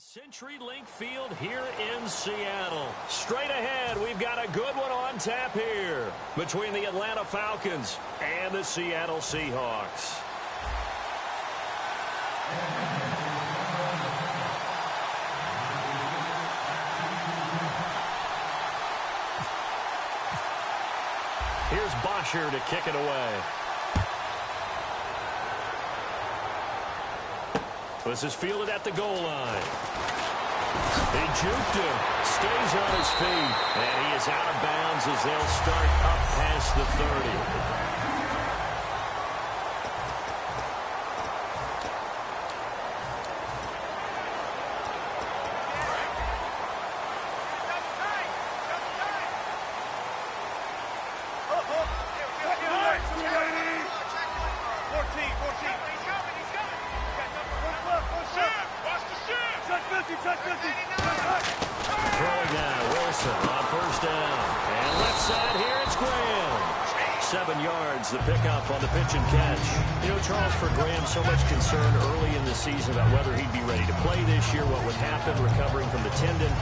CenturyLink Field here in Seattle. Straight ahead, we've got a good one on tap here between the Atlanta Falcons and the Seattle Seahawks. Here's Butcher to kick it away. This is fielded at the goal line. He juked him, stays on his feet, and he is out of bounds as they'll start up past the 30. Throwing now, Wilson on first down. And left side here, it's Graham. 7 yards, the pickup on the pitch and catch. You know, Charles, for Graham, so much concern early in the season about whether he'd be ready to play this year, what would happen recovering from the tendon.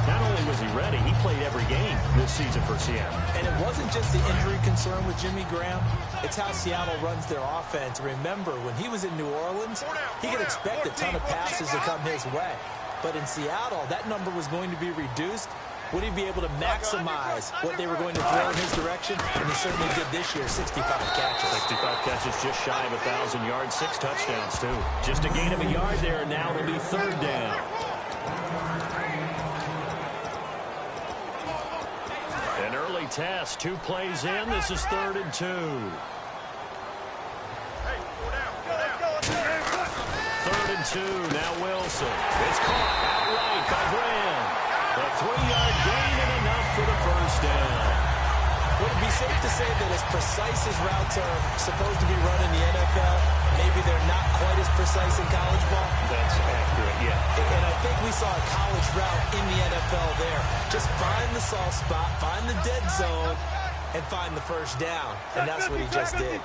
Not only was he ready, he played every game this season for Seattle. And it wasn't just the injury concern with Jimmy Graham. It's how Seattle runs their offense. Remember, when he was in New Orleans, he could expect a ton of passes to come his way. But in Seattle, that number was going to be reduced. Would he be able to maximize what they were going to throw in his direction? And he certainly did this year, 65 catches. 65 catches, just shy of 1,000 yards, 6 touchdowns, too. Just a gain of a yard there, and now it'll be third down. An early test, 2 plays in. This is 3rd and 2. Third and 2, now Wilson. It's caught outright by Graham. A 3-yard gain and enough for the first down. Would it be safe to say that as precise as routes are supposed to be run in the NFL, maybe they're not quite as precise in college ball? That's accurate, yeah. And I think we saw a college route in the NFL there. Just find the soft spot, find the dead zone, and find the first down. And that's what he just did.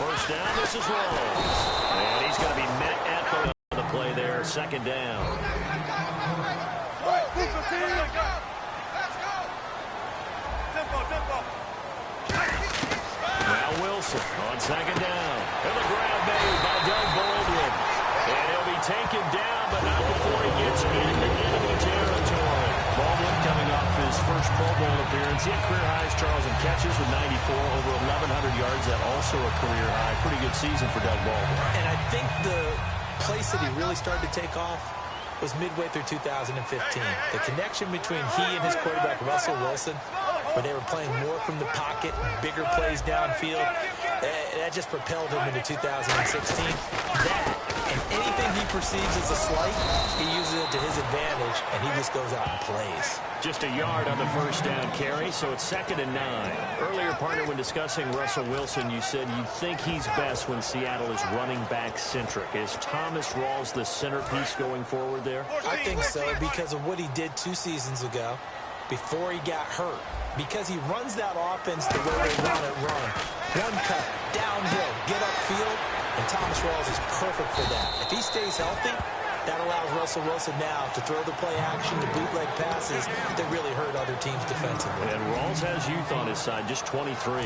First down, this is Rawls. And he's going to be met at the play there, 2nd down. Now Wilson on 2nd down. And the grab made by Doug Baldwin. And he'll be taken down, but not before he gets into enemy territory. Baldwin coming off his first Pro Bowl appearance. He had career highs, Charles, in catches with 94, over 1,100 yards. That also a career high. Pretty good season for Doug Baldwin. And I think the place that he really started to take off was midway through 2015. The connection between he and his quarterback, Russell Wilson, where they were playing more from the pocket, bigger plays downfield, that just propelled him into 2016. That, and anything he perceives as a slight, he uses it to his advantage, and he just goes out and plays. Just a yard on the first down carry, so it's 2nd and 9. Earlier, partner, when discussing Russell Wilson, you said you think he's best when Seattle is running back centric. Is Thomas Rawls the centerpiece going forward there? I think so, because of what he did 2 seasons ago before he got hurt. Because he runs that offense the way they want it run. One cut, downhill, get upfield, and Thomas Rawls is perfect for that. If he stays healthy, that allows Russell Wilson now to throw the play action, to bootleg passes that really hurt other teams defensively. And Rawls has youth on his side, just 23.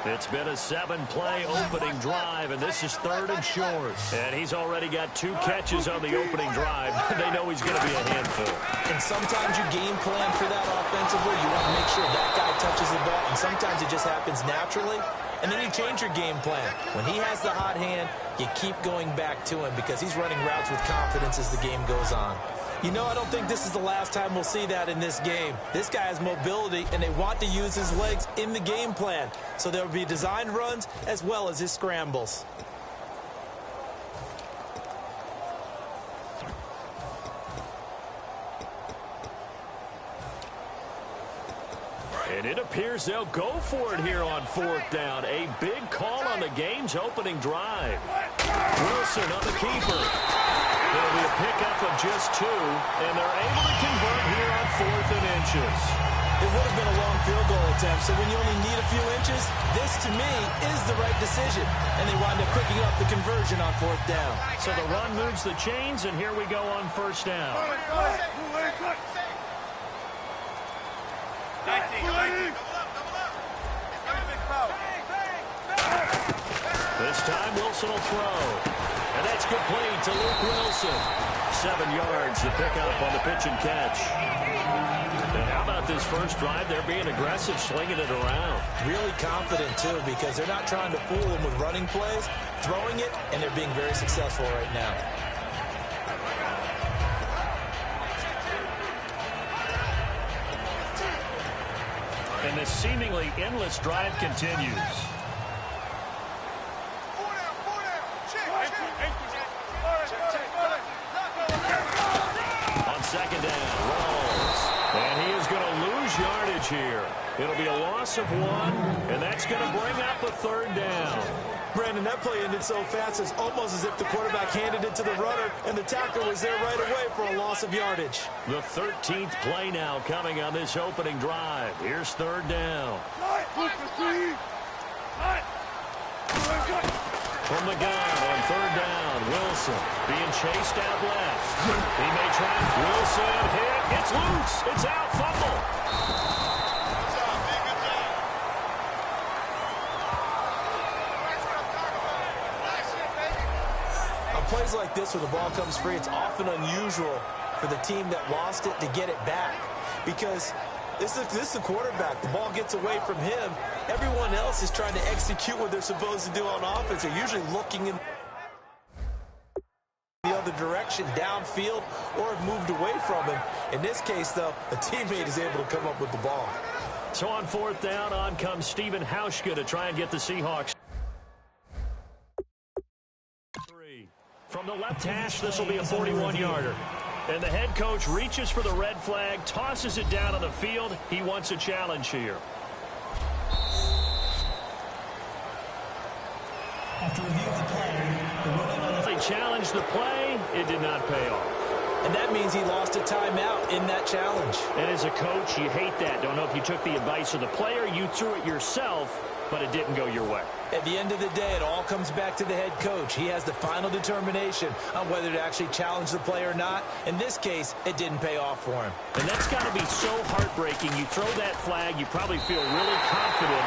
It's been a 7-play opening drive, and this is 3rd and short. And he's already got 2 catches on the opening drive. They know he's going to be a handful. And sometimes you game plan for that offensively. You want to make sure that guy touches the ball, and sometimes it just happens naturally. And then you change your game plan. When he has the hot hand, you keep going back to him because he's running routes with confidence as the game goes on. You know, I don't think this is the last time we'll see that in this game. This guy has mobility, and they want to use his legs in the game plan. So there will be designed runs as well as his scrambles. And it appears they'll go for it here on 4th down. A big call on the game's opening drive. Wilson on the keeper. It'll be a pickup of just 2, and they're able to convert here on 4th and inches. It would have been a long field goal attempt, so when you only need a few inches, this, to me, is the right decision. And they wind up picking up the conversion on 4th down. So the run moves the chains, and here we go on 1st down. This time, Wilson will throw. And that's complete to Luke Wilson. 7 yards, the pickup on the pitch and catch. And how about this first drive? They're being aggressive, slinging it around. Really confident, too, because they're not trying to fool them with running plays, throwing it, and they're being very successful right now. And this seemingly endless drive continues. On 2nd down, rolls. And he is going to lose yardage here. It'll be a loss of 1, and that's going to bring up a 3rd down. Brandon, that play ended so fast, it's almost as if the quarterback handed it to the runner, and the tackler was there right away for a loss of yardage. The 13th play now coming on this opening drive. Here's 3rd down. From the gun on 3rd down, Wilson being chased out left. He may try. Wilson hit. It's loose. It's out. Fumble. On plays like this where the ball comes free, it's often unusual for the team that lost it to get it back, because this is the quarterback. The ball gets away from him. Everyone else is trying to execute what they're supposed to do on offense. They're usually looking in the other direction, downfield, or have moved away from him. In this case, though, a teammate is able to come up with the ball. So on 4th down, on comes Stephen Hauschka to try and get the Seahawks. 3. From the left hash, this will be a 41-yarder. And the head coach reaches for the red flag, tosses it down on the field. He wants a challenge here. After review of the play, They challenged the play. It did not pay off. And that means he lost a timeout in that challenge. And as a coach, you hate that. Don't know if you took the advice of the player. You threw it yourself, but it didn't go your way. At the end of the day, it all comes back to the head coach. He has the final determination on whether to actually challenge the play or not. In this case, it didn't pay off for him. And that's got to be so heartbreaking. You throw that flag, you probably feel really confident,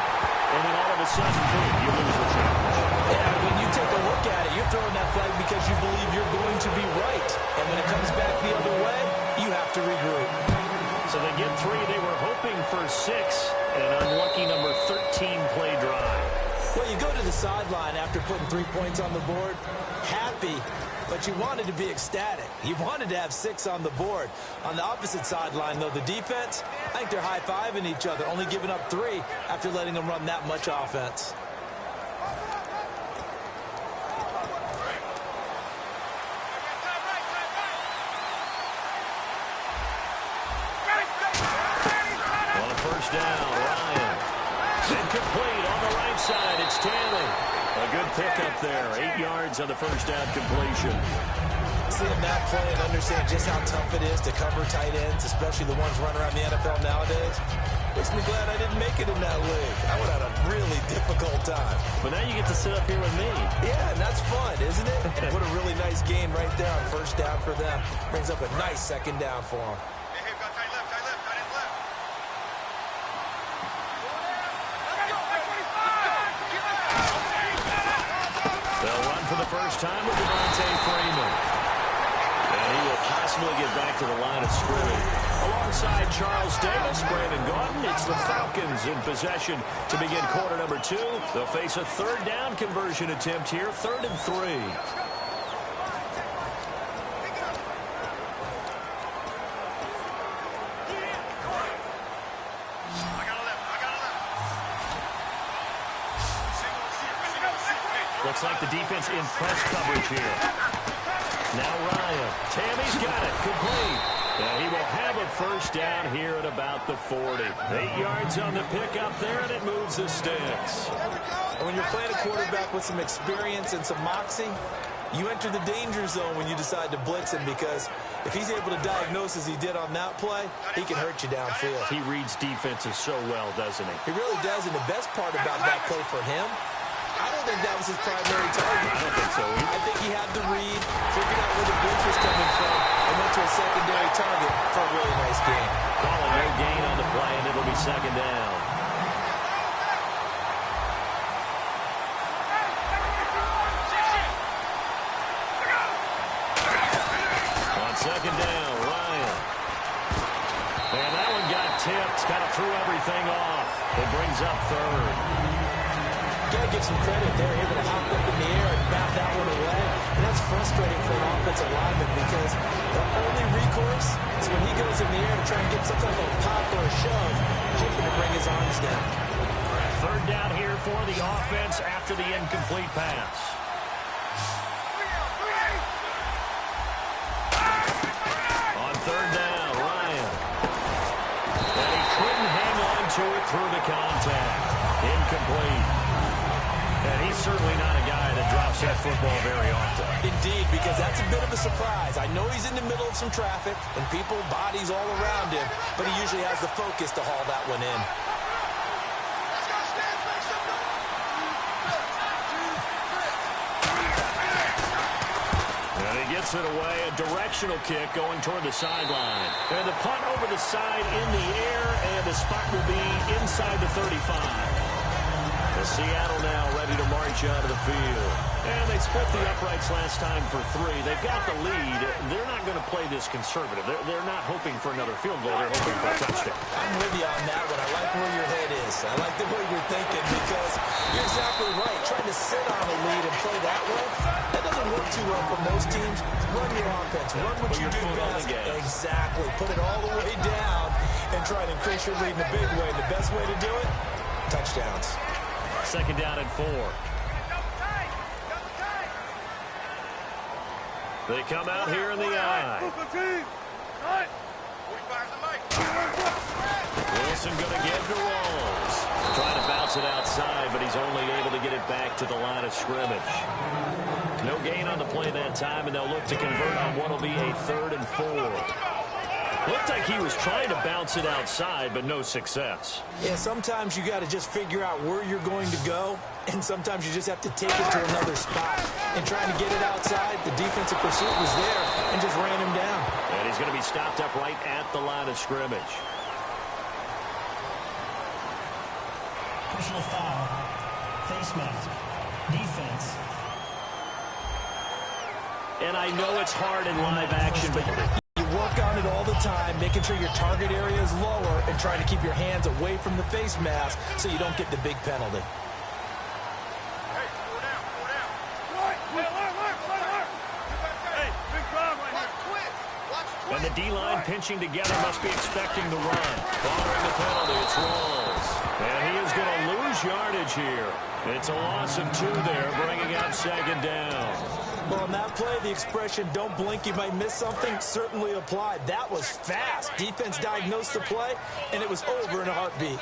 and then all of a sudden, boom, you lose the challenge. Yeah, when you take a look at it, you're throwing that flag because you believe you're going to be right. And when it comes back the other way, you have to regroup. So they get 3. They were hoping for 6, and an unlucky number 13 play drive. Well, you go to the sideline after putting 3 points on the board, happy, but you wanted to be ecstatic. You wanted to have 6 on the board. On the opposite sideline, though, the defense, I think they're high-fiving each other, only giving up 3 after letting them run that much offense. On a 1st down, Ryan. Incomplete on the right side. It's Tanley. A good pickup there. 8 yards on the 1st down completion. Seeing that play and understand just how tough it is to cover tight ends, especially the ones running around the NFL nowadays, makes me glad I didn't make it in that league. I would have had a really difficult time. But now you get to sit up here with me. Yeah, and that's fun, isn't it? And what a really nice game right there on 1st down for them. Brings up a nice 2nd down for them. They'll run for the first time with Devontae Freeman. And he will possibly get back to the line of scrimmage. Alongside Charles Davis, Brandon Gordon, it's the Falcons in possession to begin quarter number 2. They'll face a 3rd down conversion attempt here, 3rd and 3. Looks like the defense in press coverage here. Now Ryan. Tammy's got it. Complete. And he will have a 1st down here at about the 40. 8 yards on the pickup there, and it moves the sticks. And when you're playing a quarterback with some experience and some moxie, You enter the danger zone when you decide to blitz him, because if he's able to diagnose as he did on that play, he can hurt you downfield. He reads defenses so well, doesn't he? He really does, and the best part about that play for him, I don't think that was his primary target. I don't think so either. I think he had the read, figured out where the blitz was coming from, and went to a secondary target for a really nice gain. Calling no gain on the play, and it'll be second down. On second down, Ryan. And that one got tipped, kind of threw everything off. It brings up third. Got to give some credit there, able to hop up in the air and bat that one away. And that's frustrating for an offensive lineman, because the only recourse is when he goes in the air to try and get some type of pop or a shove, hoping to bring his arms down. Third down here for the offense after the incomplete pass. On third down, Ryan. And he couldn't hang on to it through the contact. Incomplete. And he's certainly not a guy that drops that football very often. Indeed, because that's a bit of a surprise. I know he's in the middle of some traffic and people, bodies all around him, but he usually has the focus to haul that one in. And he gets it away, a directional kick going toward the sideline. And the punt over the side in the air, and the spot will be inside the 35. Seattle now ready to march out of the field. And they split the uprights last time for 3. They've got the lead. They're not going to play this conservative. They're not hoping for another field goal. They're hoping for a touchdown. I'm with you on that one. I like where your head is. I like the way you're thinking, because you're exactly right. Trying to sit on a lead and play that way, that doesn't work too well for most teams. Run your offense. Run what you do best. Exactly. Put it all the way down and try to increase your lead in a big way. The best way to do it, touchdowns. Second down and 4. They come out here in the eye. Wilson going to give to Rolls. Trying to bounce it outside, but he's only able to get it back to the line of scrimmage. No gain on the play that time, and they'll look to convert on what will be a 3rd and 4. Looked like he was trying to bounce it outside, but no success. Yeah, sometimes you got to just figure out where you're going to go, and sometimes you just have to take it to another spot. And trying to get it outside, the defensive pursuit was there and just ran him down. And he's going to be stopped up right at the line of scrimmage. Personal foul. Face mask. Defense. And I know it's hard in live action, but work on it all the time, making sure your target area is lower and trying to keep your hands away from the face mask so you don't get the big penalty. And the D-line pinching together must be expecting the run. Following the penalty, it's Rolls. And he is going to lose yardage here. It's a loss of 2 there, bringing up second down. Well, on that play, the expression, don't blink, you might miss something, certainly applied. That was fast. Defense diagnosed the play, and it was over in a heartbeat.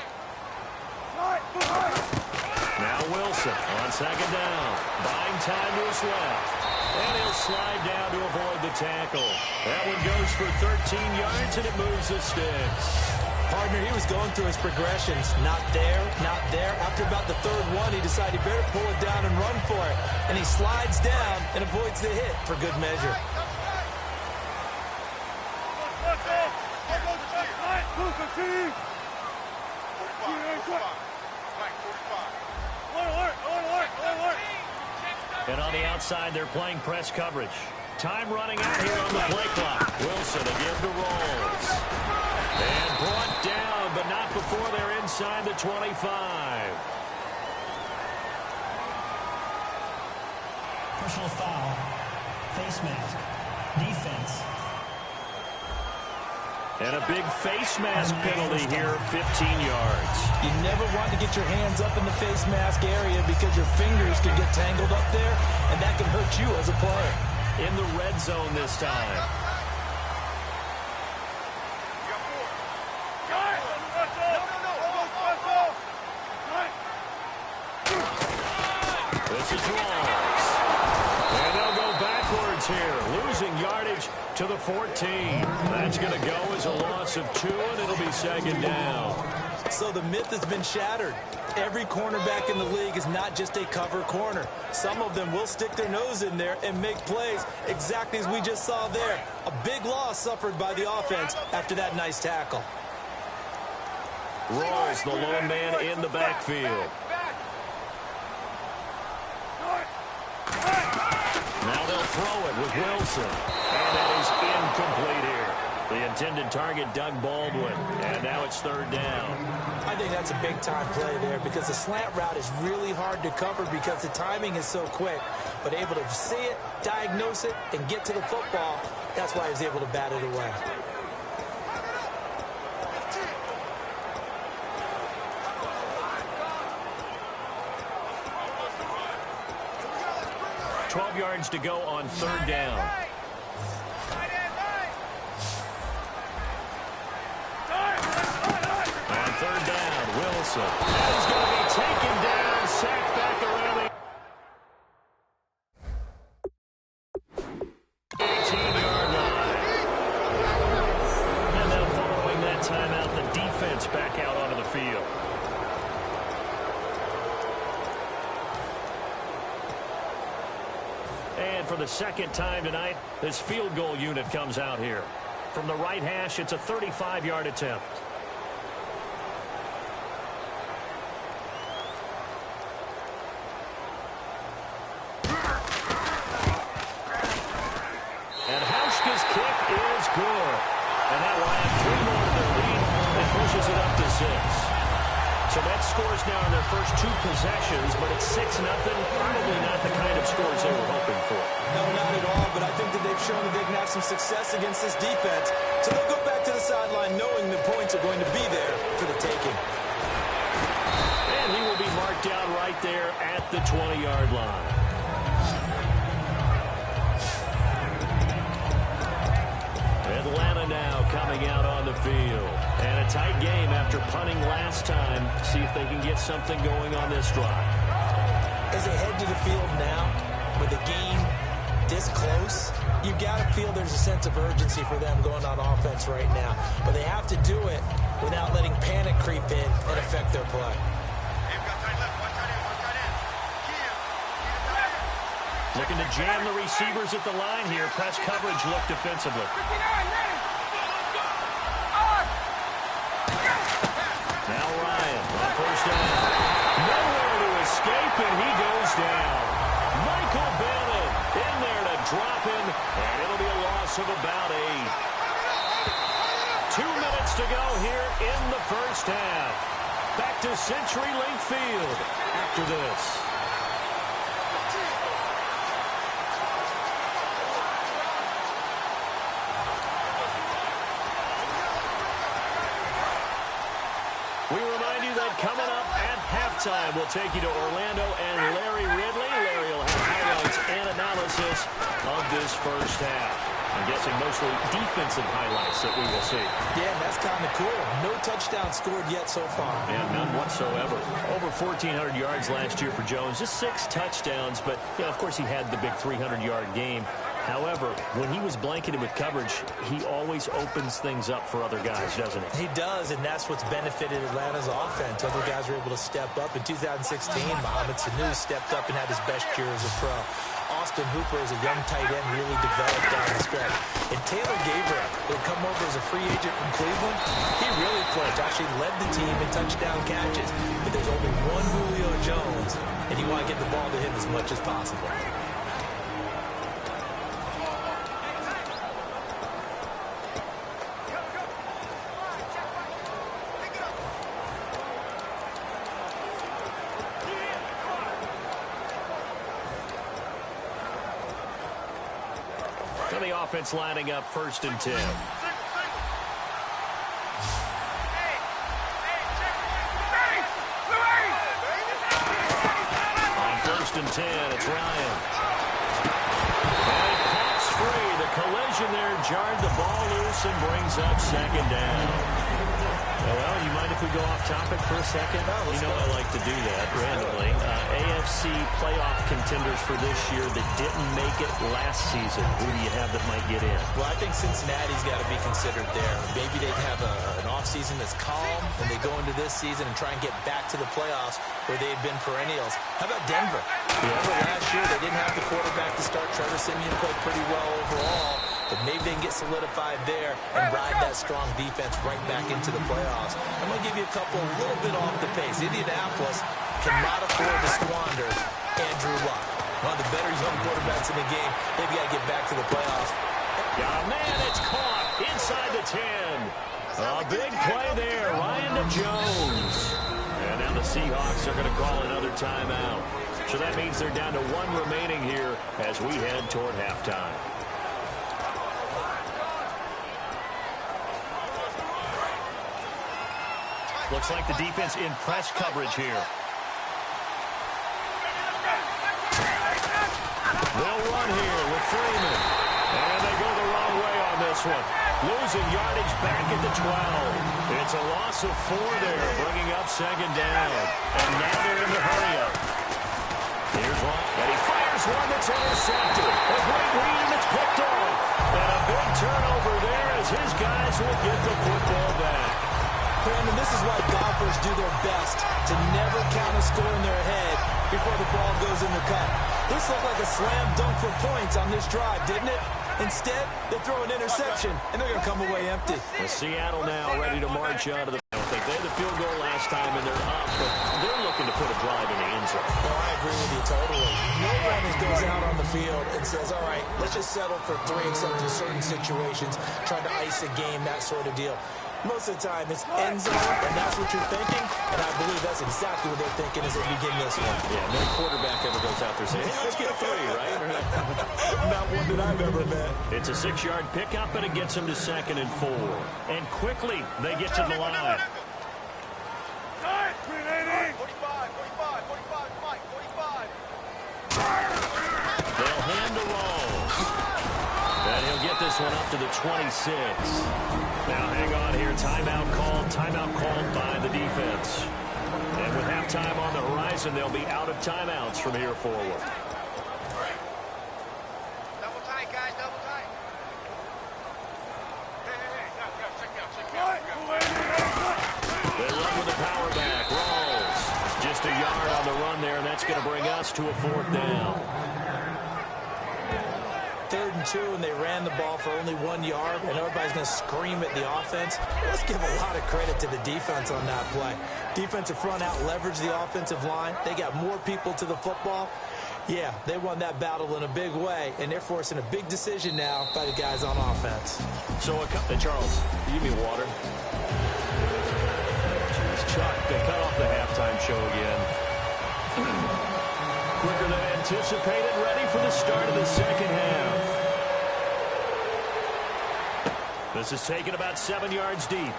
Now Wilson on second down. Buying time to his left. And he'll slide down to avoid the tackle. That one goes for 13 yards, and it moves the sticks. Partner, he was going through his progressions. Not there, not there. After about the 3rd one, he decided he better pull it down and run for it. And he slides down and avoids the hit for good measure. And on the outside, they're playing press coverage. Time running out here on the play clock. Wilson again to Rolls. And brought down, but not before they're inside the 25. Personal foul. Face mask. Defense. And a big face mask penalty here, 15 yards. You never want to get your hands up in the face mask area because your fingers can get tangled up there, and that can hurt you as a player. In the red zone this time. This is Rolls. And they'll go back here, losing yardage to the 14. That's going to go as a loss of 2, and it'll be second down. So the myth has been shattered. Every cornerback in the league is not just a cover corner. Some of them will stick their nose in there and make plays exactly as we just saw there. A big loss suffered by the offense after that nice tackle. Rolls the lone man in the backfield. Now they'll throw it with Wilson. And that is incomplete here. The intended target, Doug Baldwin. And now it's third down. I think that's a big-time play there because the slant route is really hard to cover because the timing is so quick. But able to see it, diagnose it, and get to the football, that's why he was able to bat it away. Yards to go on third down. On third down, Wilson. That is going to be taken down, sacked back around the 18-yard line. And now following that timeout, the defense back out onto the field. And for the second time tonight, this field goal unit comes out here. From the right hash, it's a 35-yard attempt. And Hauschka's kick is good. And that will add 3 more to their lead and pushes it up to 6. So that scores now in their first 2 possessions, but it's 6-0. Probably not the kind of scores they were hoping for. No, not at all, but I think that they've shown that they can have some success against this defense. So they'll go back to the sideline knowing the points are going to be there for the taking. And he will be marked down right there at the 20-yard line. Atlanta now coming out on the field. And a tight game after punting last time. See if they can get something going on this drive. As they head to the field now, with the game this close, you've got to feel there's a sense of urgency for them going on offense right now. But they have to do it without letting panic creep in and affect their play. Looking to jam the receivers at the line here. Press coverage look defensively. Now Ryan on first down. Nowhere to escape, and he goes down. Michael Bennett in there to drop him, and it'll be a loss of about 8. 2 minutes to go here in the first half. Back to CenturyLink Field after this. We remind you that coming up at halftime, we'll take you to Orlando and Larry Ridley. Larry will have highlights and analysis of this first half. I'm guessing mostly defensive highlights that we will see. Yeah, that's kind of cool. No touchdown scored yet so far. Yeah, none whatsoever. Over 1,400 yards last year for Jones. Just 6 touchdowns, but, you know, of course he had the big 300-yard game. However, when he was blanketed with coverage, he always opens things up for other guys, doesn't he? He does, and that's what's benefited Atlanta's offense. Other guys were able to step up. In 2016, Mohamed Sanu stepped up and had his best year as a pro. Austin Hooper, as a young tight end, really developed down the stretch. And Taylor Gabriel, who had come over as a free agent from Cleveland, he really fledged, actually led the team in touchdown catches. But there's only one Julio Jones, and you want to get the ball to him as much as possible. The offense lining up 1st and 10. On 1st and 10, it's Ryan. And it pops free. The collision there jarred the ball loose and brings up 2nd down. Well, you mind if we go off topic for a second? You know I like to do that randomly. AFC playoff contenders for this year that didn't make it last season. Who do you have that might get in? Well, I think Cincinnati's got to be considered there. Maybe they have an offseason that's calm, and they go into this season and try and get back to the playoffs where they've been perennials. How about Denver? Remember last year they didn't have the quarterback to start. Trevor Siemian played pretty well overall. But maybe they can get solidified there and ride that strong defense right back into the playoffs. I'm going to give you a couple a little bit off the pace. Indianapolis cannot afford to squander Andrew Luck. One of the better young quarterbacks in the game. They've got to get back to the playoffs. Oh, man, it's caught inside the 10. A big play there. Ryan to Jones. And now the Seahawks are going to call another timeout. So that means they're down to one remaining here as we head toward halftime. Looks like the defense in press coverage here. They'll run here with Freeman. And they go the wrong way on this one. Losing yardage back at the 12. It's a loss of 4 there, bringing up second down. And now they're in the hurry-up. Here's one. And he fires one that's intercepted. A great read that's picked off. And a big turnover there as his guys will get the football back. Brandon, this is why golfers do their best to never count a score in their head before the ball goes in the cup. This looked like a slam dunk for points on this drive, didn't it? Instead, they throw an interception, and they're going to come away empty. Well, Seattle now ready to march out of the... I don't think they had the field goal last time, and they're up, but they're looking to put a drive in the end zone. Oh, I agree with you totally. No one goes out on the field and says, all right, let's just settle for 3 except in certain situations, trying to ice a game, that sort of deal. Most of the time, it's end zone, and that's what you're thinking, and I believe that's exactly what they're thinking as they begin this one. Yeah, no quarterback ever goes out there saying, hey, let's get 3, right? Not one that I've ever met. It's a 6-yard pickup, and it gets them to 2nd and 4. And quickly, they get to the line. 45. They'll hand to Rolls. And he'll get this one up to the 26. Now hang on here. Timeout called by the defense. And with halftime on the horizon, they'll be out of timeouts from here forward. Double tight, guys, double tight. They run with the power back. Rolls. Just a yard on the run there, and that's going to bring us to a 4th down. 3rd and 2, and they ran the ball for only 1 yard, and everybody's going to scream at the offense. Let's give a lot of credit to the defense on that play. Defensive front out leveraged the offensive line. They got more people to the football. Yeah, they won that battle in a big way, and they're forcing a big decision now by the guys on offense. So, Charles, give me water. Jeez, Chuck, they cut off the halftime show again. Quicker than anticipated, ready for the start of the second half. This is taken about 7 yards deep. And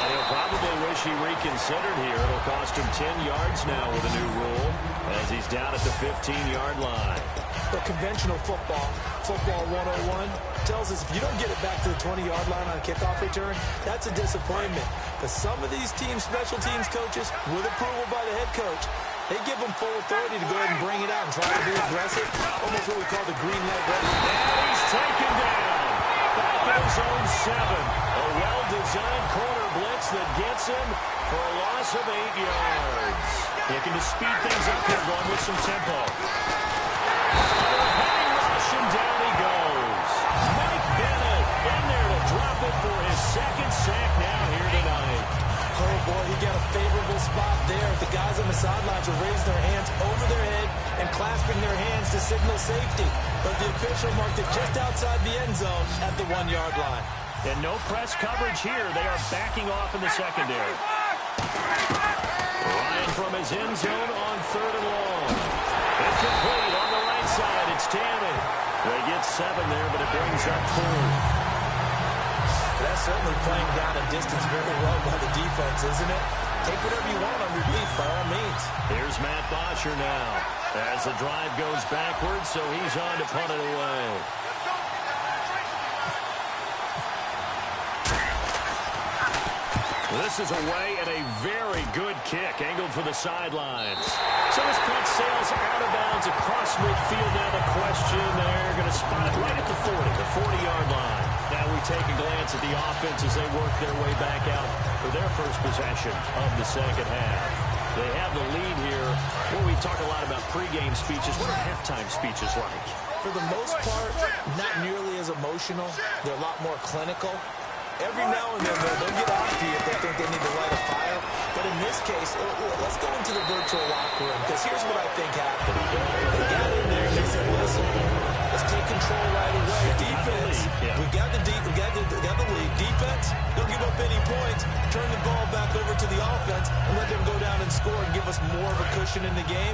he'll probably wish he reconsidered here. It'll cost him 10 yards now with a new rule as he's down at the 15-yard line. The conventional football 101, tells us if you don't get it back to the 20-yard line on a kickoff return, that's a disappointment. But some of these teams, special teams coaches, with approval by the head coach, they give them full authority to go ahead and bring it out and try to be aggressive, almost what we call the green leg. And he's taken down. Back in his own 7. A well-designed corner blitz that gets him for a loss of 8 yards. Looking to speed things up here, going with some tempo. Heavy rush, and down he goes. Mike Bennett in there to drop it for his 2nd sack now here tonight. Oh, boy, he got a favorable spot there. The guys on the sidelines are raising their hands over their head and clasping their hands to signal safety. But the official marked it just outside the end zone at the 1-yard line. And no press coverage here. They are backing off in the secondary. Ryan from his end zone on 3rd and long. It's complete on the right side. It's Tammy. They get 7 there, but it brings up 4. That's certainly playing down a distance very well by the defense, isn't it? Take whatever you want underneath, by all means. Here's Matt Butcher now. As the drive goes backwards, so he's on to punt it away. This is away and a very good kick, angled for the sidelines. So this punt sails out of bounds across midfield. Now the question, they're going to spot it right at the 40-yard line. Now we take a glance at the offense as they work their way back out for their first possession of the second half. They have the lead here. Well, we talk a lot about pregame speeches. What are halftime speeches like? For the most part, not nearly as emotional. They're a lot more clinical. Every now and then, they'll get off to you if they think they need to light a fire. But in this case, let's go into the virtual locker room, because here's what I think happened. They got in there and they said, listen, let's take control right away. Defense, we got the lead. Defense, don't give up any points. Turn the ball back over to the offense and let them go down and score and give us more of a cushion in the game.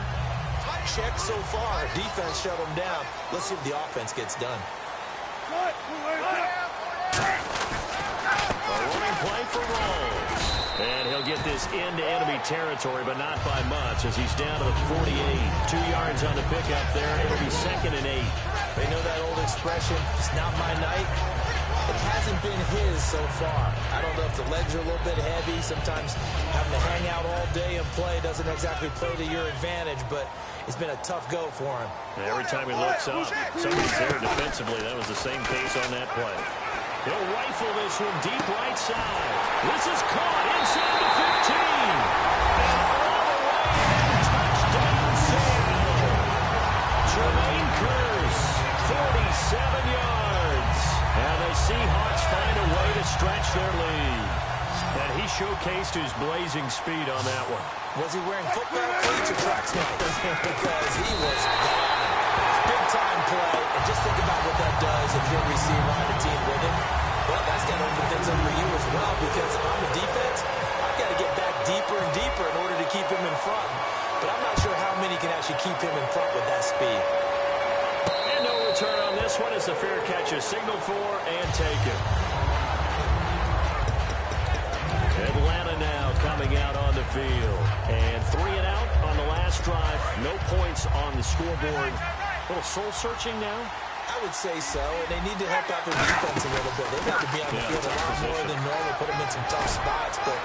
Check so far. Defense shut them down. Let's see if the offense gets done. A running play for Rolls. And he'll get this into enemy territory, but not by much, as he's down to the 48. 2 yards on the pickup there. It'll be 2nd and 8. They know that old expression, it's not my night. It hasn't been his so far. I don't know if the legs are a little bit heavy. Sometimes having to hang out all day and play doesn't exactly play to your advantage, but it's been a tough go for him. And every time he looks up, somebody's there defensively. That was the same case on that play. He'll rifle this one deep right side. This is caught inside the 15. And all the way in. Touchdown, Seattle. Jermaine Kearse, 47 yards. And the Seahawks find a way to stretch their lead. And he showcased his blazing speed on that one. Was he wearing football cleats or track sneakers? Because he was gone. Big-time play. And just think about what that does if you're a receiver on a team with him. Well, that's got to open things up for you as well, because if I'm the defense, I've got to get back deeper and deeper in order to keep him in front. But I'm not sure how many can actually keep him in front with that speed. And no return on this one as the fair catch is signaled for and taken. Atlanta now coming out on the field. And 3 and out on the last drive. No points on the scoreboard. A little soul-searching now. I would say so, and they need to help out their defense a little bit. They've got to be on the field a lot more than normal, put them in some tough spots. But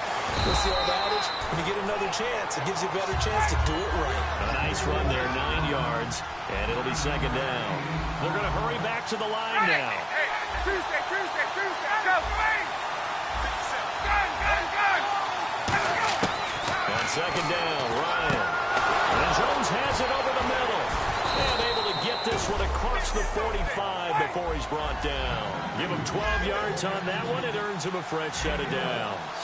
what's the old adage? When you get another chance, it gives you a better chance to do it right. A nice run there, 9 yards, and it'll be 2nd down. They're going to hurry back to the line now. Hey, Tuesday, go! On 2nd down, Ryan. And Jones has it over the middle. And able to get this one across the 45 before he's brought down. Give him 12 yards on that one. It earns him a fresh set of downs.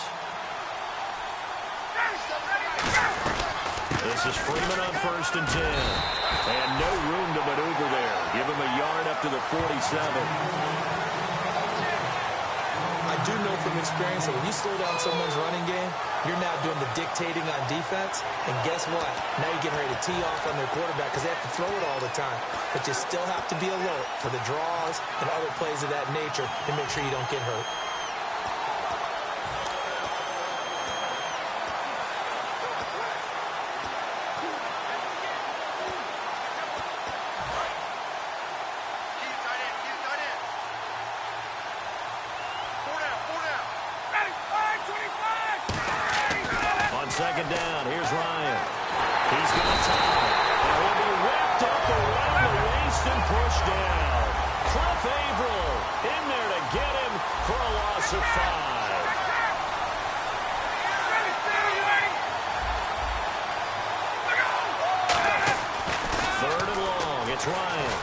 This is Freeman on 1st and 10. And no room to maneuver there. Give him a yard up to the 47. I do know from experience that when you slow down someone's running game, you're now doing the dictating on defense. And guess what? Now you're getting ready to tee off on their quarterback because they have to throw it all the time. But you still have to be alert for the draws and other plays of that nature to make sure you don't get hurt. On 2nd down, here's Ryan. He's going to tie. And will be wrapped up around the waist and pushed down. Cliff Averill in there to get him for a loss of 5. Third and long, it's Ryan.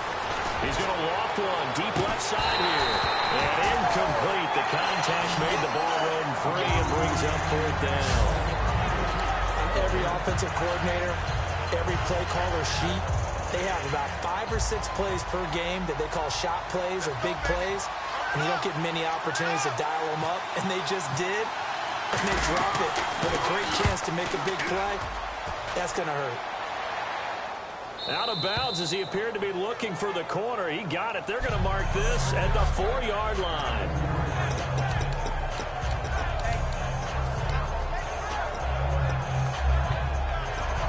He's going to loft one deep left side here. And incomplete. The contact made the ball run free and brings up 4th down. Every offensive coordinator, every play caller sheet, they have about 5 or 6 plays per game that they call shot plays or big plays, and you don't get many opportunities to dial them up, and they just did, and they drop it with a great chance to make a big play. That's going to hurt. Out of bounds as he appeared to be looking for the corner. He got it. They're going to mark this at the 4-yard line.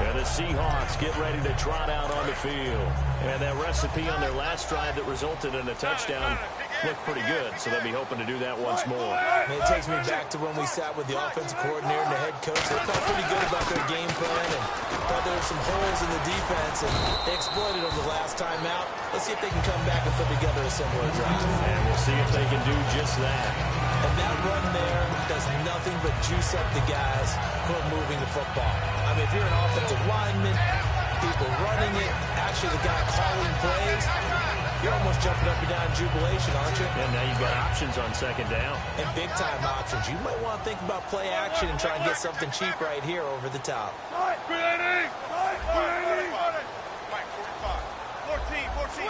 And the Seahawks get ready to trot out on the field. And that recipe on their last drive that resulted in a touchdown looked pretty good, so they'll be hoping to do that once more. And it takes me back to when we sat with the offensive coordinator and the head coach. They felt pretty good about their game plan and thought there were some holes in the defense, and they exploited them the last time out. Let's see if they can come back and put together a similar drive. And we'll see if they can do just that. And that run there does nothing but juice up the guys who are moving the football. I mean, if you're an offensive lineman, people running it, actually the guy calling plays, you're almost jumping up and down in jubilation, aren't you? And now you've got options on second down. And big-time options. You might want to think about play action and try and get something cheap right here over the top. 14, 14,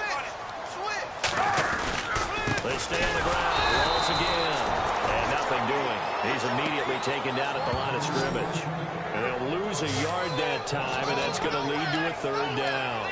They stay on the ground. Rolls again. And nothing doing. He's immediately taken down at the line of scrimmage. And they'll lose a yard that time, and that's going to lead to a third down.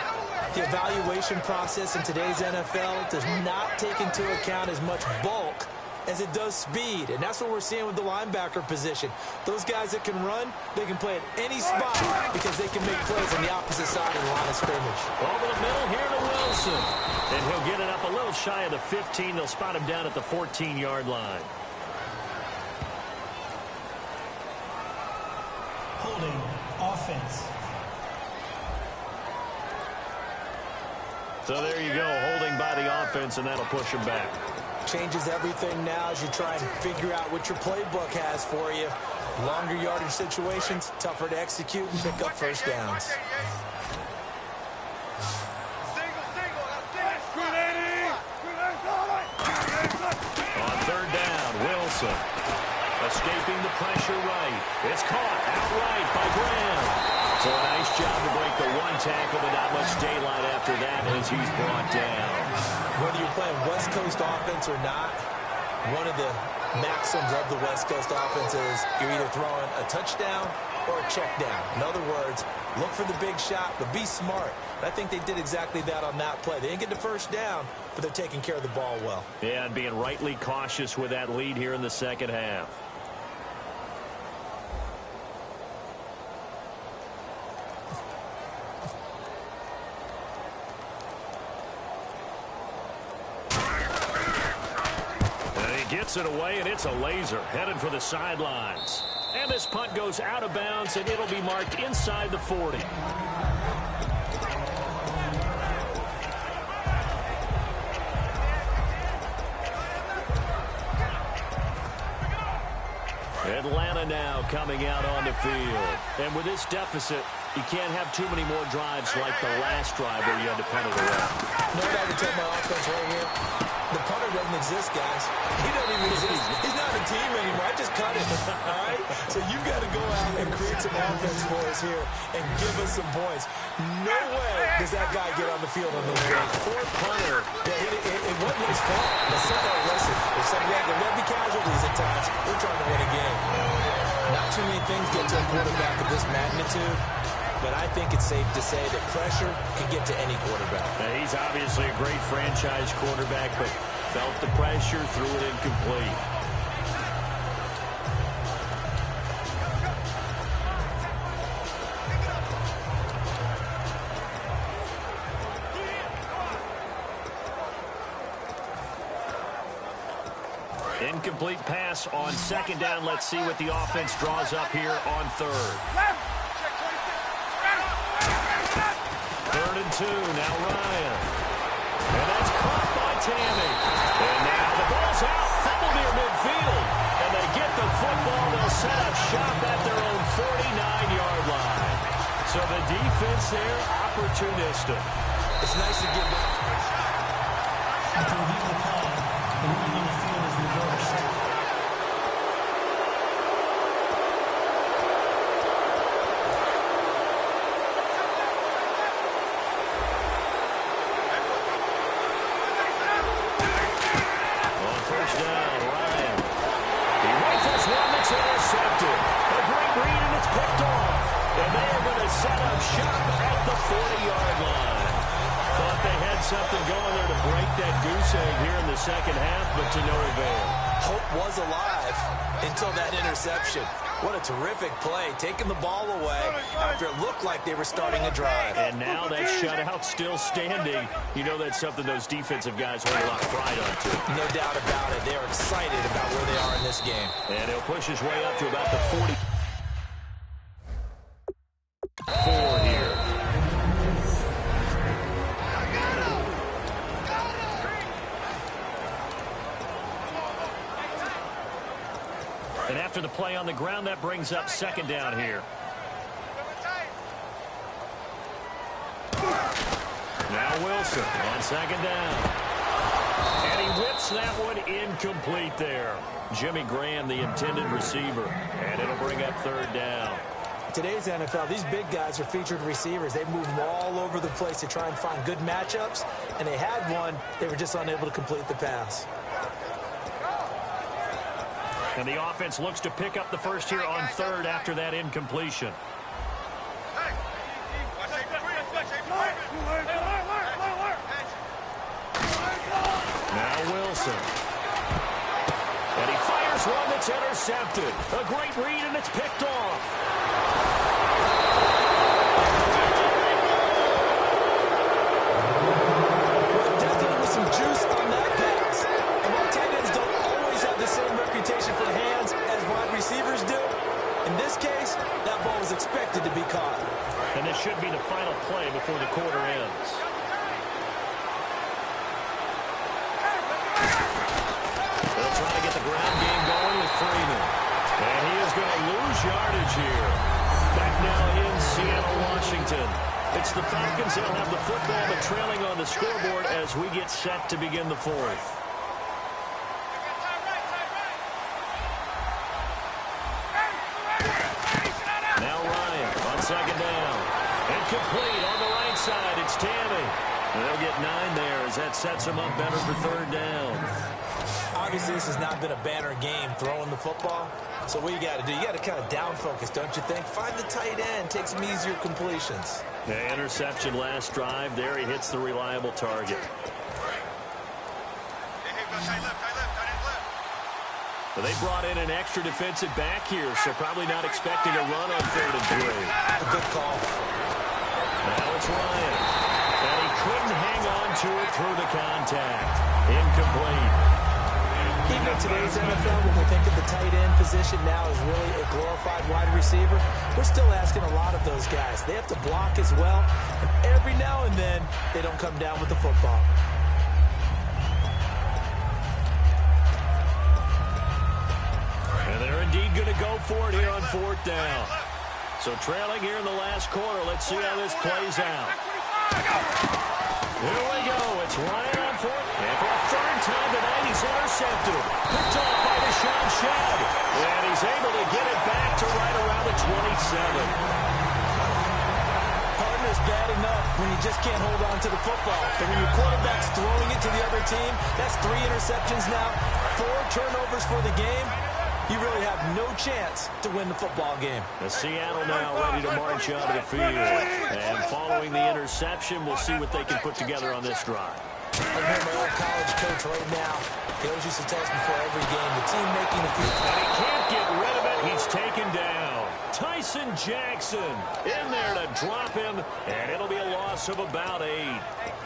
The evaluation process in today's NFL does not take into account as much bulk as it does speed. And that's what we're seeing with the linebacker position. Those guys that can run, they can play at any spot because they can make plays on the opposite side of the line of scrimmage. Over the middle here to Wilson. And he'll get it up a little shy of the 15. They'll spot him down at the 14-yard line. Holding offense. So there you go, holding by the offense, and that'll push him back. Changes everything now as you try and figure out what your playbook has for you. Longer yardage situations, tougher to execute and pick up first downs. On third down, Wilson. Escaping the pressure right. It's caught outright by Graham. So a nice job to break the one tackle, but not much daylight after that as he's brought down. Whether you're playing West Coast offense or not, one of the maxims of the West Coast offense is you're either throwing a touchdown or a check down. In other words, look for the big shot, but be smart. And I think they did exactly that on that play. They didn't get the first down, but they're taking care of the ball well. Yeah, and being rightly cautious with that lead here in the second half. Gets it away, and it's a laser headed for the sidelines. And this punt goes out of bounds, and it'll be marked inside the 40. Atlanta now coming out on the field. And with this deficit, you can't have too many more drives like the last drive where you had to punt it away. No, I can tell my offense right here. The punter doesn't exist, guys. He doesn't even exist. He's not a team anymore. I just cut it, all right? So you've got to go out and create some offense for us here and give us some points. No way does that guy get on the field on the way. Fourth punter. Yeah, it wasn't his fault. Let's say, listen, if somebody had there'll be casualties at times. We're trying to win a game. Not too many things get to a quarterback of this magnitude. But I think it's safe to say that pressure can get to any quarterback. Now, he's obviously a great franchise quarterback, but felt the pressure, threw it incomplete. Incomplete pass on second down. Let's see what the offense draws up here on third. 3rd and 2, now Ryan. And that's caught by Tammy. And now the ball's out, fumble near midfield. And they get the football. They'll set up shop at their own 49-yard line. So the defense there, opportunistic. It's nice to get back. After review the play, the ruling on the field is reversed. Something going there to break that goose egg here in the second half, but to no avail. Hope was alive until that interception. What a terrific play, taking the ball away after it looked like they were starting a drive. And now that shutout still standing. You know that's something those defensive guys hold a lot of pride onto. No doubt about it. They're excited about where they are in this game. And he'll push his way up to about the 44 here. And after the play on the ground, that brings up second down here. Now Wilson on second down. And he whips that one incomplete there. Jimmy Graham, the intended receiver. And it'll bring up third down. Today's NFL, these big guys are featured receivers. They move them all over the place to try and find good matchups. And they had one. They were just unable to complete the pass. And the offense looks to pick up the first here on third after that incompletion. Now Wilson. And he fires one that's intercepted. A great read, and it's picked off. Definitely some juice on that pass. And while tight ends don't always have the same reputation for hands as wide receivers do, in this case, that ball was expected to be caught. And this should be the final play before the quarter ends. They'll try to get the ground game going with Freeman. And he is going to lose yardage here. Back now in Seattle, Washington. It's the Falcons. They'll have the football, but trailing on the scoreboard as we get set to begin the fourth. Now Ryan on second down. And complete on the right side. It's Tammy. And they'll get 9 there as that sets them up better for third down. Obviously, this has not been a banner game throwing the football. So what you got to do, you got to kind of down focus, don't you think? Find the tight end, take some easier completions. The interception last drive. There he hits the reliable target. Well, they brought in an extra defensive back here, so probably not expecting a run on 3rd and 3. A good call. Now it's Ryan. And he couldn't hang on to it through the contact. Incomplete. Even in today's NFL, when we think of the tight end position now as really a glorified wide receiver, we're still asking a lot of those guys. They have to block as well, and every now and then, they don't come down with the football. And they're indeed going to go for it here on 4th down. So trailing here in the last quarter. Let's see how this plays out. Here we go. It's Ryan on 4th. And for a 3rd time tonight, he's intercepted. Picked off by Deshaun Shedd. And he's able to get it back to right around the 27. Partner's bad enough when you just can't hold on to the football. But when your quarterback's throwing it to the other team, that's 3 interceptions now, 4 turnovers for the game. You really have no chance to win the football game. The Seattle now ready to march onto the field. And following the interception, we'll see what they can put together on this drive. I remember my old college coach right now. He always used to tell us before every game, the team making the field. And he can't get rid of it. He's taken down. Tyson Jackson in there to drop him. And it'll be a loss of about 8.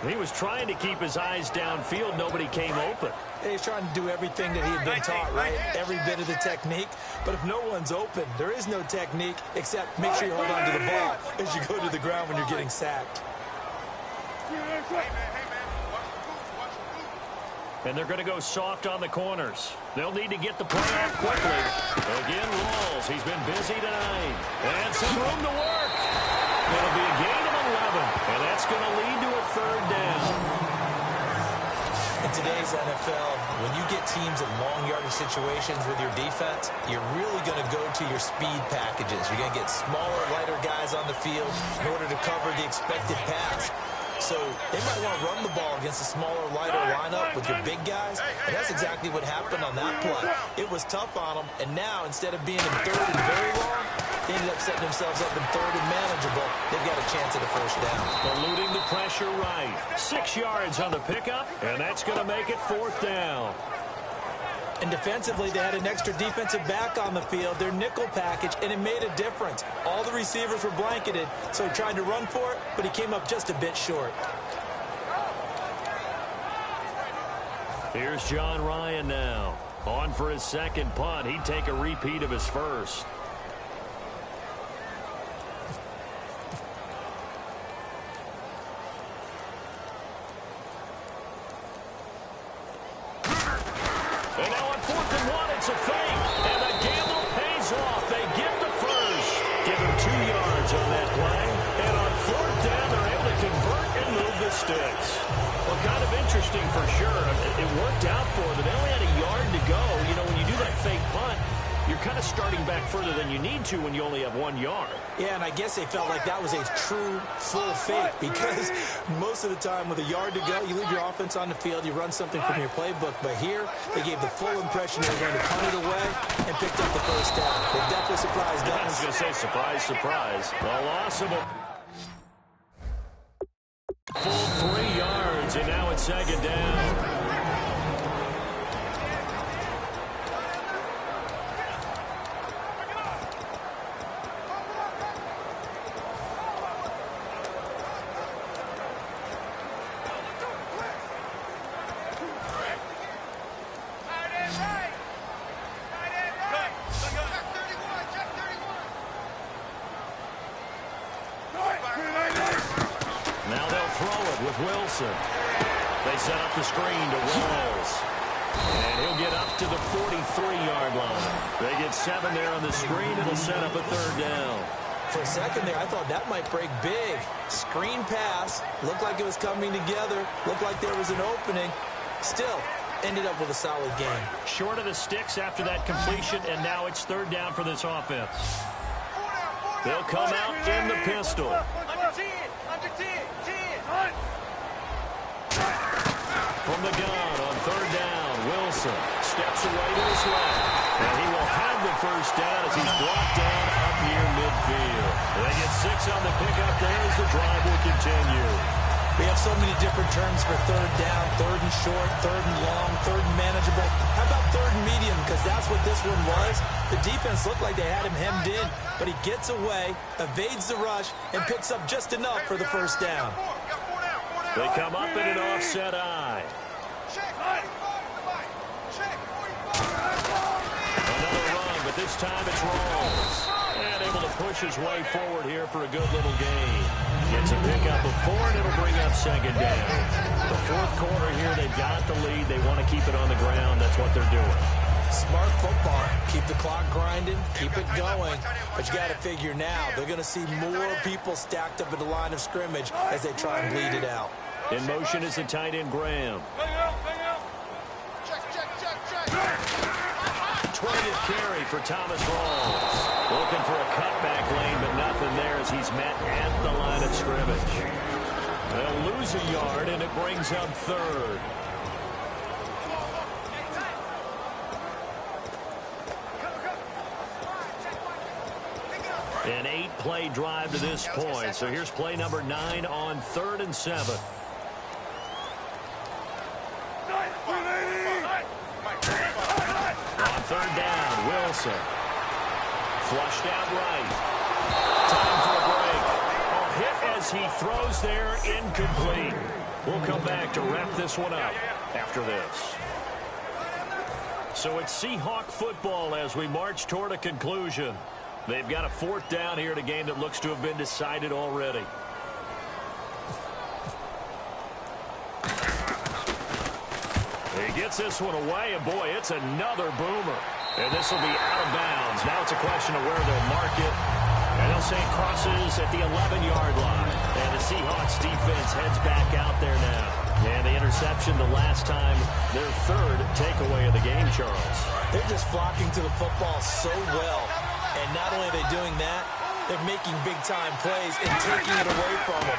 He was trying to keep his eyes downfield. Nobody came open. He's trying to do everything that he had been taught, right? Every bit of the technique. But if no one's open, there is no technique except make sure you hold on to the ball as you go to the ground when you're getting sacked. And they're going to go soft on the corners. They'll need to get the play off quickly. Again, Rawls. He's been busy tonight. And some room to work. It'll be a gain of 11. And that's going to lead to a 3rd down. In today's NFL, when you get teams in long yardage situations with your defense, you're really going to go to your speed packages. You're going to get smaller, lighter guys on the field in order to cover the expected pass. So they might want to run the ball against a smaller, lighter lineup with your big guys, and that's exactly what happened on that play. It was tough on them, and now instead of being in 3rd and very long, they ended up setting themselves up in 3rd and manageable. They've got a chance at a 1st down. Eluding the pressure right. 6 yards on the pickup, and that's going to make it 4th down. And defensively, they had an extra defensive back on the field, their nickel package, and it made a difference. All the receivers were blanketed, so he tried to run for it, but he came up just a bit short. Here's John Ryan now. On for his second punt. He'd take a repeat of his first. And now on 4th and 1, it's a fake. And the gamble pays off. They get the first. Give him 2 yards on that play. And on 4th down, they're able to convert and move the sticks. Well, kind of interesting for sure. It worked out for them. They only had a yard to go. You know, when you do that fake punt, you're kind of starting back further than you need to when you only have 1 yard. Yeah, and I guess they felt like that was a true, full fake because most of the time with a yard to go, you leave your offense on the field, you run something from your playbook. But here, they gave the full impression they were going to punt it away and picked up the first down. They definitely surprised us. I was going to say, surprise, surprise. A loss of a full 3 yards, and now it's 2nd down. They set up the screen to Walls. And he'll get up to the 43-yard line. They get 7 there on the screen. It'll set up a 3rd down. For a second there, I thought that might break big. Screen pass. Looked like it was coming together. Looked like there was an opening. Still, ended up with a solid game. Short of the sticks after that completion, and now it's 3rd down for this offense. They'll come out in the pistol. Under 10. From the gun on 3rd down, Wilson steps away to his left. And he will have the first down as he's brought down up near midfield. They get 6 on the pickup there as the drive will continue. We have so many different terms for 3rd down, 3rd and short, 3rd and long, 3rd and manageable. How about 3rd and medium? Because that's what this one was. The defense looked like they had him hemmed in, but he gets away, evades the rush, and picks up just enough for the first down. They come up in an offset eye. Another run, but this time it's Rawls. And able to push his way forward here for a good little gain. Gets a pickup of 4, and it'll bring up 2nd down. The 4th quarter here, they've got the lead. They want to keep it on the ground. That's what they're doing. Smart football. Keep the clock grinding, keep it going. But you got to figure now, they're going to see more people stacked up at the line of scrimmage as they try and bleed it out. In motion is the tight end, Graham. 20th carry for Thomas Rawls. Looking for a cutback lane, but nothing there as he's met at the line of scrimmage. They'll lose a yard, and it brings up 3rd. An 8-play drive to this point. So here's play number 9 on 3rd and 7. On 3rd down, Wilson. Flushed out right. Time for a break. A hit as he throws there, incomplete. We'll come back to wrap this one up after this. So it's Seahawk football as we march toward a conclusion. They've got a 4th down here in a game that looks to have been decided already. He gets this one away, and boy, it's another boomer. And this will be out of bounds. Now it's a question of where they'll mark it. And they'll say it crosses at the 11-yard line. And the Seahawks defense heads back out there now. And the interception the last time, their 3rd takeaway of the game, Charles. They're just flocking to the football so well. And not only are they doing that, they're making big-time plays and taking it away from them.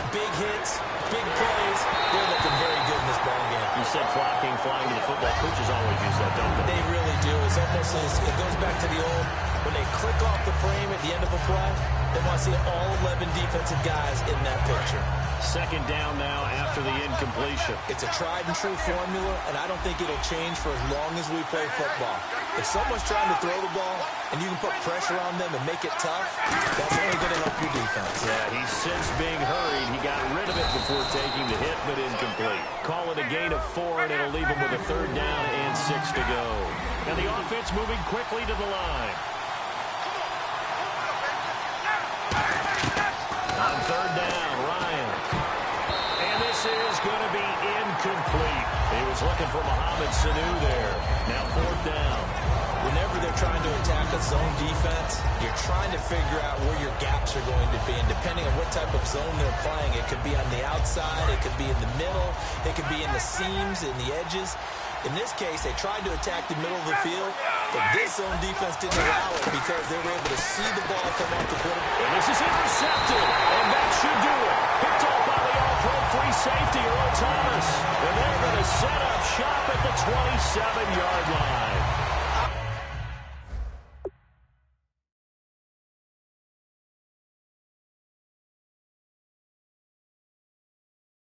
Big hits, big plays. They're looking very good in this ballgame. You said flocking, flying to the football. Coaches always use that, don't they? They really do. It's almost, it goes back to the old when they click off the frame at the end of a play, they want to see all 11 defensive guys in that picture. Second down now after the incompletion. It's a tried-and-true formula, and I don't think it'll change for as long as we play football. If someone's trying to throw the ball and you can put pressure on them and make it tough, that's only going to help your defense. Yeah, he's since being hurried. He got rid of it before taking the hit, but incomplete. Call it a gain of 4, and it'll leave him with a third down and 6 to go. And the offense moving quickly to the line. On third down, Ryan. And this is going to be incomplete. He was looking for Mohamed Sanu there. Now fourth down. Whenever they're trying to attack a zone defense, you're trying to figure out where your gaps are going to be. And depending on what type of zone they're playing, it could be on the outside, it could be in the middle, it could be in the seams, in the edges. In this case, they tried to attack the middle of the field, but this zone defense didn't allow it because they were able to see the ball come off the quarterback. And this is intercepted, and that should do it. Picked off by the all-pro free safety, Earl Thomas. And they're going to set up shop at the 27-yard line.